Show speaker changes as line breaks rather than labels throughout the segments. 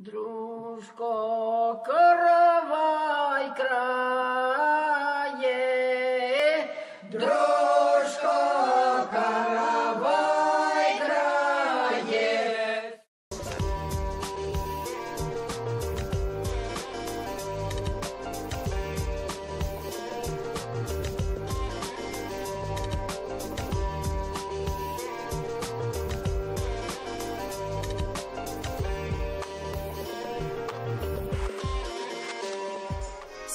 Дружко, каравай крае, дружко, каравай крае.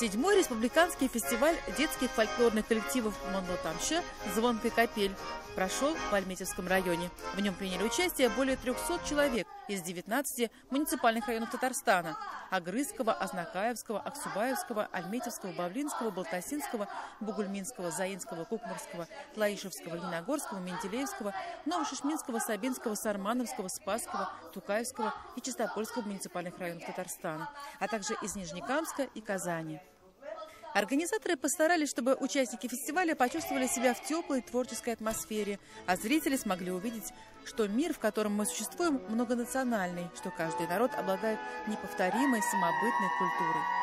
Седьмой республиканский фестиваль детских фольклорных коллективов Мондо-Тамше «Звонкая капель» прошел в Альметьевском районе. В нем приняли участие более 300 человек из 19 муниципальных районов Татарстана – Агрызского, Азнакаевского, Аксубаевского, Альметьевского, Бавлинского, Балтасинского, Бугульминского, Заинского, Кукмарского, Тлаишевского, Лениногорского, Менделеевского, Новошишминского, Сабинского, Сармановского, Спасского, Тукаевского и Чистопольского муниципальных районов Татарстана, а также из Нижнекамска и Казани. Организаторы постарались, чтобы участники фестиваля почувствовали себя в теплой творческой атмосфере, а зрители смогли увидеть, что мир, в котором мы существуем, многонациональный, что каждый народ обладает неповторимой самобытной культурой.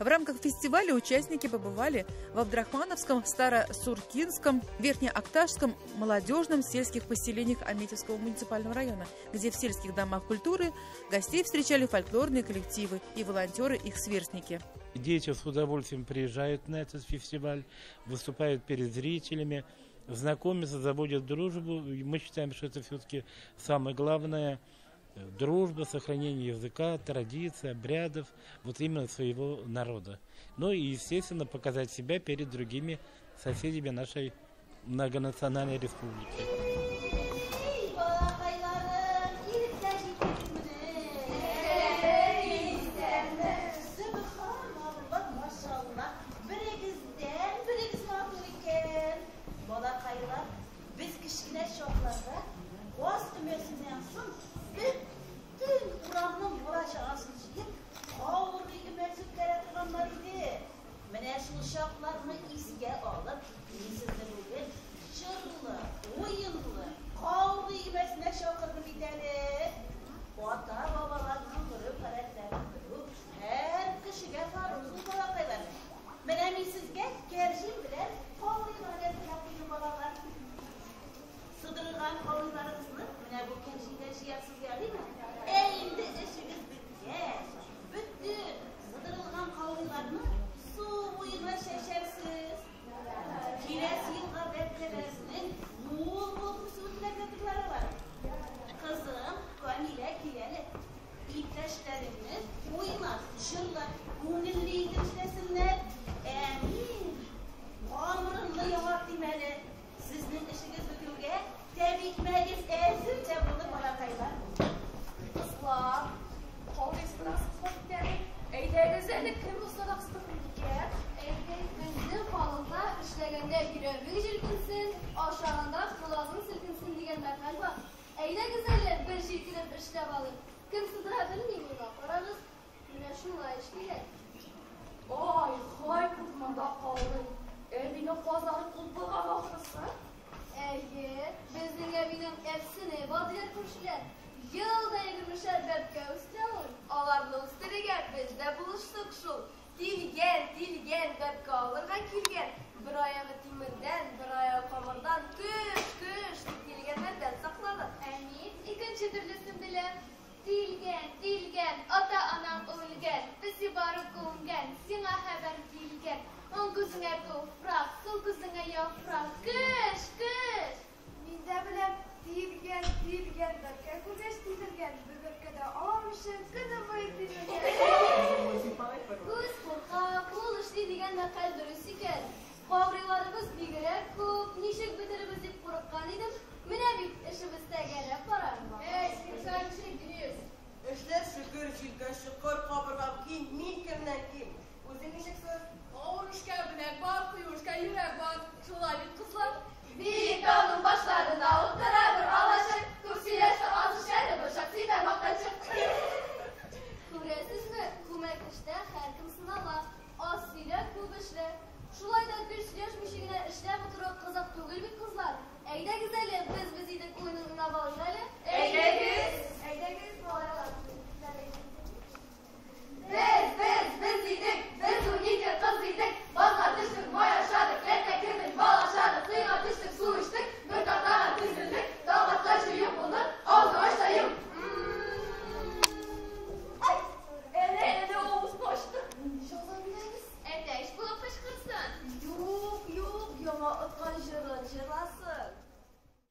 В рамках фестиваля участники побывали в Абдрахмановском, Старосуркинском, Верхнеокташском, молодежном сельских поселениях Аметьевского муниципального района, где в сельских домах культуры гостей встречали фольклорные коллективы и волонтеры, их сверстники.
Дети с удовольствием приезжают на этот фестиваль, выступают перед зрителями, знакомятся, заводят дружбу. И мы считаем, что это все-таки самое главное – дружба, сохранение языка, традиций, обрядов, вот именно своего народа. Ну и, естественно, показать себя перед другими соседями нашей многонациональной республики.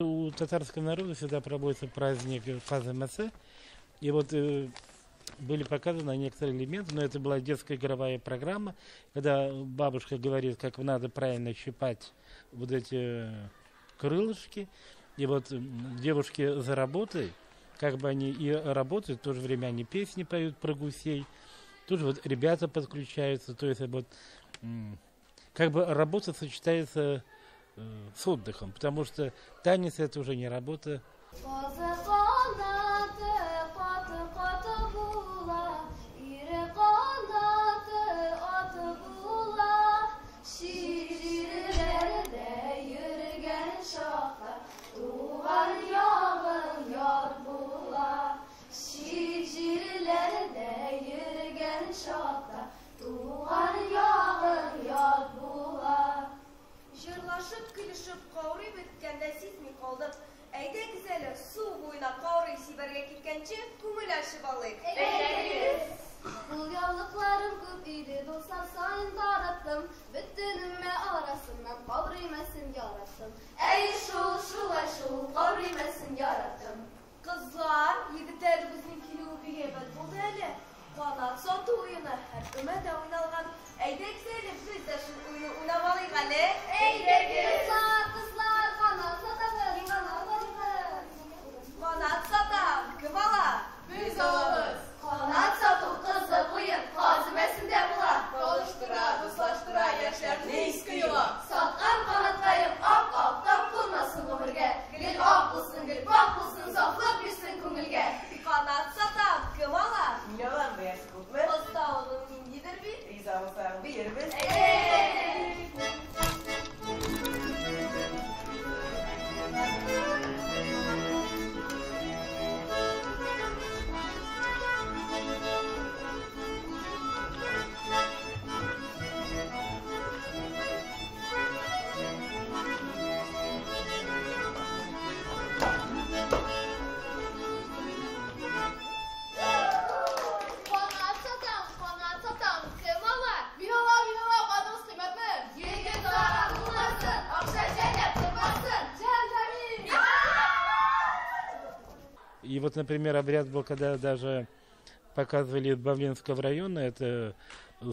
У татарского народа всегда проводится праздник Фазы-Масе. И вот были показаны некоторые элементы, но это была детская игровая программа, когда бабушка говорит, как надо правильно щипать вот эти крылышки. И вот девушки за работой, как бы они и работают, в то же время они песни поют про гусей. Тут же вот ребята подключаются, то есть вот как бы работа сочетается с отдыхом, потому что танец это уже не работа.
Şiirlerde yürügen şahta, tuğan oyuna Kavri Siber'e gitkençi kumulaşı balık.
Bu yallıklarım köp idi, dostlar sayın darattım. Bütünümme arasından kavrimesin yarattım. Ey şu kavrimesin yarattım.
Kızlar, yigitlerimizin kilobi heybet buldu hele. Kanat satı oyunu her ömede oynalgan. Eydek selim biz de şu oyunu oynamalıyız hele.
Kızlar, kanat satalım,
Kanat satam, kim ala?
Biz oluruz. Kanat satı kızı buyur, hazimesinde bula.
Dostlaştıra yaşar ne iskiyor?
Satkan kanattayım, ak tapılmasın ömürge. Gül aklısın, gül baklısın, saflık bilsin kumülge.
Kanat satam, kim ala?
Yalan be yaskutlu.
Usta olun ingidir bir.
İza olsan bir yerimiz.
Kanat satam, kımala. Binova, badımız kıymetli. Yenge zarar bulmasın, akşam cennet kırmasın. Cehennemi.
И вот, например, обряд был, когда даже показывали Бавлинского района, это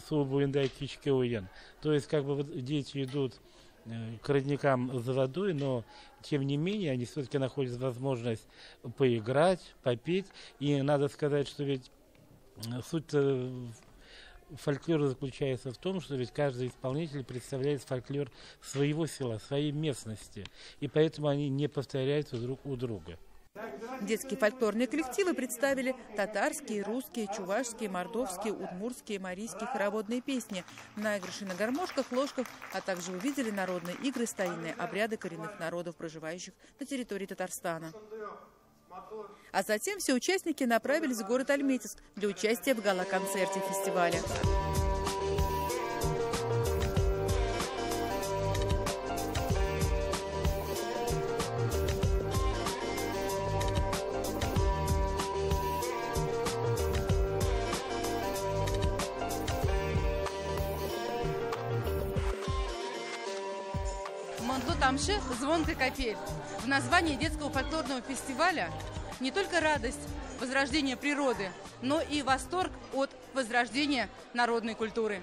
Субуиндай Кичкеуен. То есть, как бы вот дети идут к родникам за водой, но тем не менее они все-таки находят возможность поиграть, попеть. И надо сказать, что ведь суть фольклора заключается в том, что ведь каждый исполнитель представляет фольклор своего села, своей местности. И поэтому они не повторяются друг у друга.
Детские фольклорные коллективы представили татарские, русские, чувашские, мордовские, удмуртские, марийские хороводные песни, наигрыши на гармошках, ложках, а также увидели народные игры, старинные обряды коренных народов, проживающих на территории Татарстана. А затем все участники направились в город Альметьевск для участия в гала-концерте фестиваля.
Мандо Тамши «Звонкая капель». В названии детского фольклорного фестиваля не только радость возрождения природы, но и восторг от возрождения народной культуры.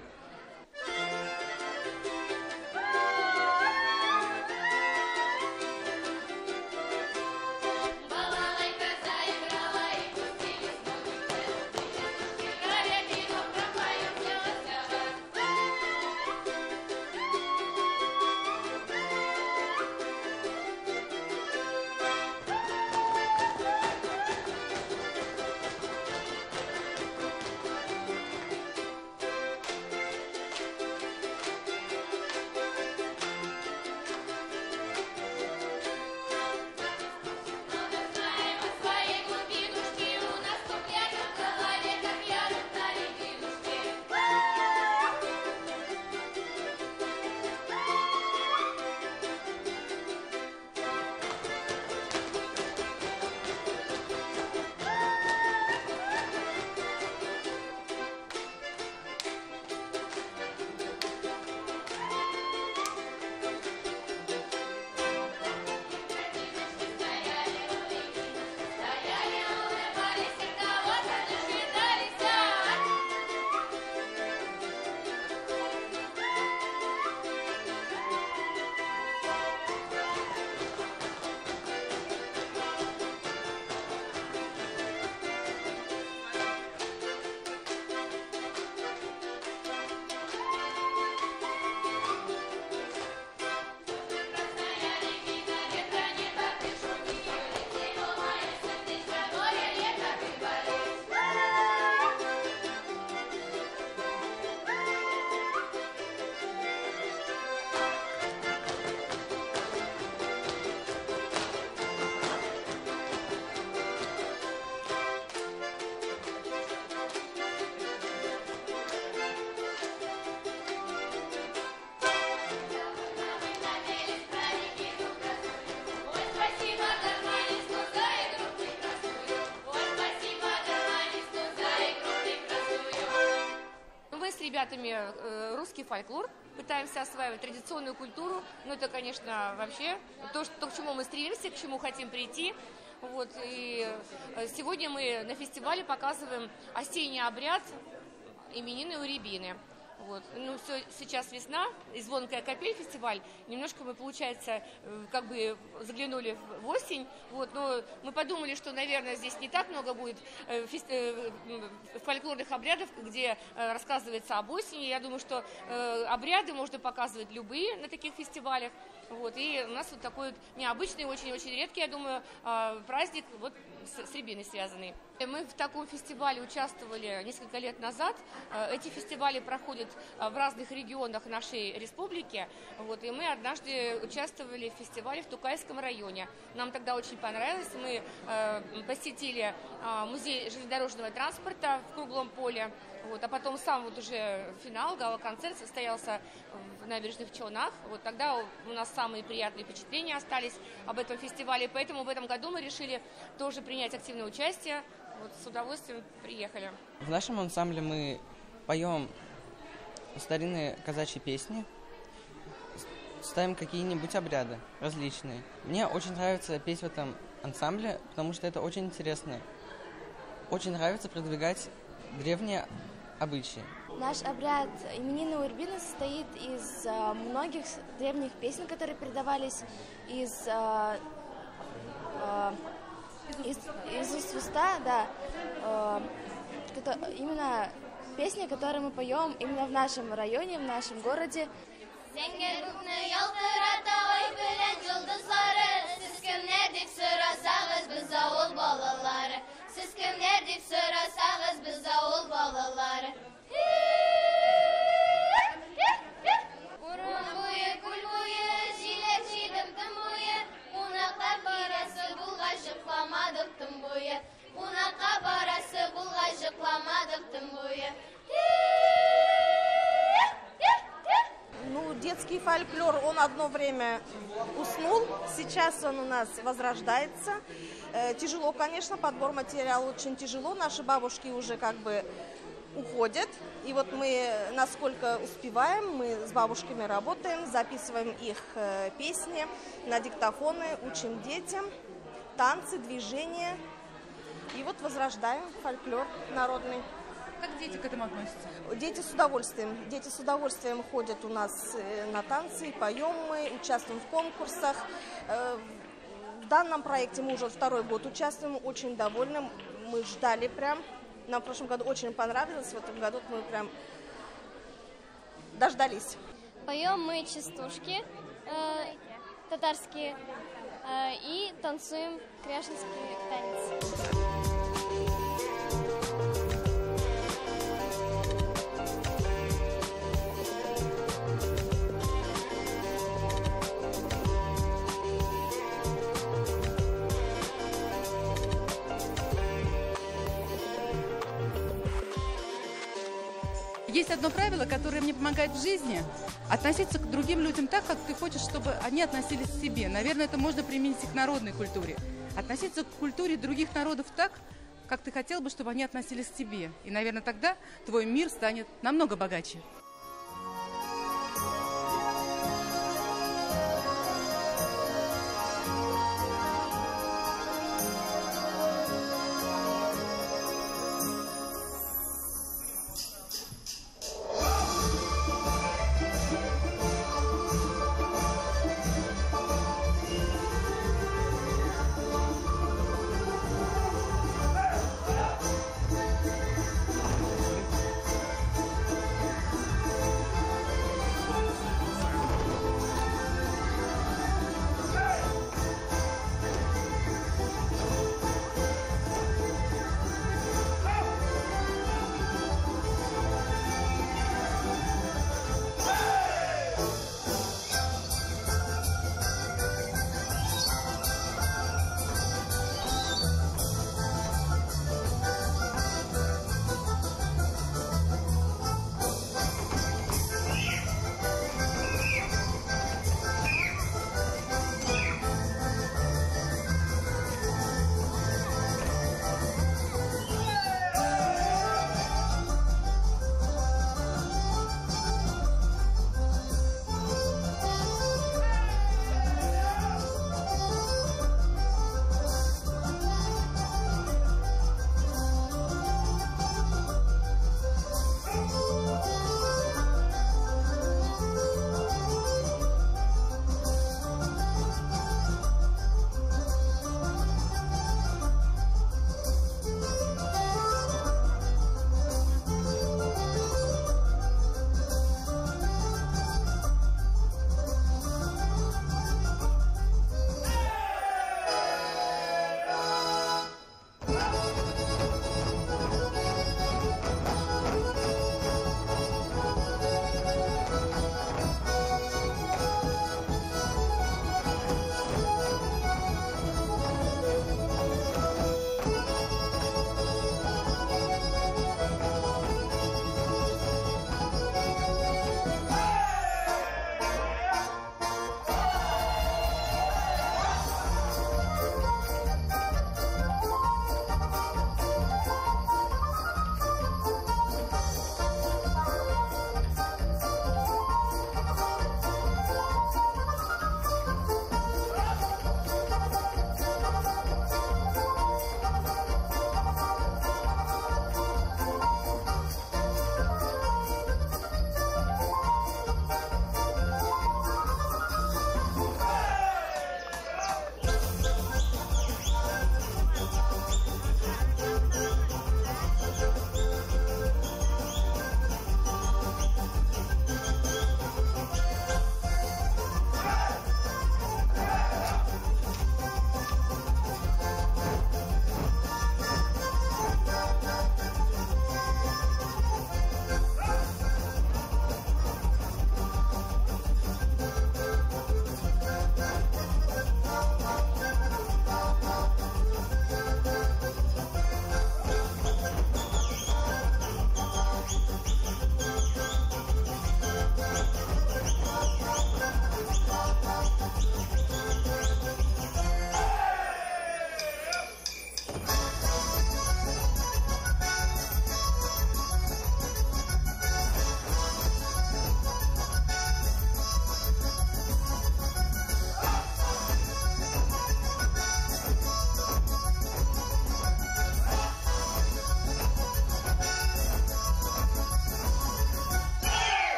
ребятами русский фольклор, пытаемся осваивать традиционную культуру. Но это, конечно, вообще то, к чему мы стремимся, к чему хотим прийти. Вот. И сегодня мы на фестивале показываем осенний обряд именины у Рябины. Вот. Ну, сейчас весна, и «Звонкая капель» фестиваль. Немножко мы, получается, как бы заглянули в осень. Вот. Но мы подумали, что, наверное, здесь не так много будет фольклорных обрядов, где рассказывается об осени. Я думаю, что обряды можно показывать любые на таких фестивалях. Вот. И у нас вот такой вот необычный, очень-очень редкий, я думаю, праздник вот с Рябиной связанный. Мы в таком фестивале участвовали несколько лет назад. Эти фестивали проходят в разных регионах нашей республики. Вот. И мы однажды участвовали в фестивале в Тукайском районе. Нам тогда очень понравилось. Мы посетили музей железнодорожного транспорта в Круглом поле. Вот. А потом сам вот уже финал, гала-концерт состоялся в Набережных Челнах. Вот тогда у нас самые приятные впечатления остались об этом фестивале. Поэтому в этом году мы решили тоже принять активное участие. Вот с удовольствием приехали.
В нашем ансамбле мы поем старинные казачьи песни, ставим какие-нибудь обряды различные. Мне очень нравится петь в этом ансамбле, потому что это очень интересно. Очень нравится продвигать древние обычаи.
Наш обряд именины у Рябины состоит из многих древних песен, которые передавались из уст в уста, да. Именно песни, которые мы поем именно в нашем районе, в нашем городе.
Ну, детский фольклор, он одно время уснул, сейчас он у нас возрождается. Тяжело, конечно, подбор материала очень тяжело, наши бабушки уже как бы уходят. И вот мы, насколько успеваем, мы с бабушками работаем, записываем их песни на диктофоны, учим детям танцы, движения. И вот возрождаем фольклор народный.
Как дети к этому относятся?
Дети с удовольствием. Дети с удовольствием ходят у нас на танцы, поем мы, участвуем в конкурсах. В данном проекте мы уже второй год участвуем, очень довольны. Мы ждали прям. Нам в прошлом году очень понравилось, в этом году мы прям дождались.
Поем мы частушки татарские и танцуем кряжинский танец.
Есть одно правило, которое мне помогает в жизни – относиться к другим людям так, как ты хочешь, чтобы они относились к себе. Наверное, это можно применить и к народной культуре. Относиться к культуре других народов так, как ты хотел бы, чтобы они относились к тебе. И, наверное, тогда твой мир станет намного богаче.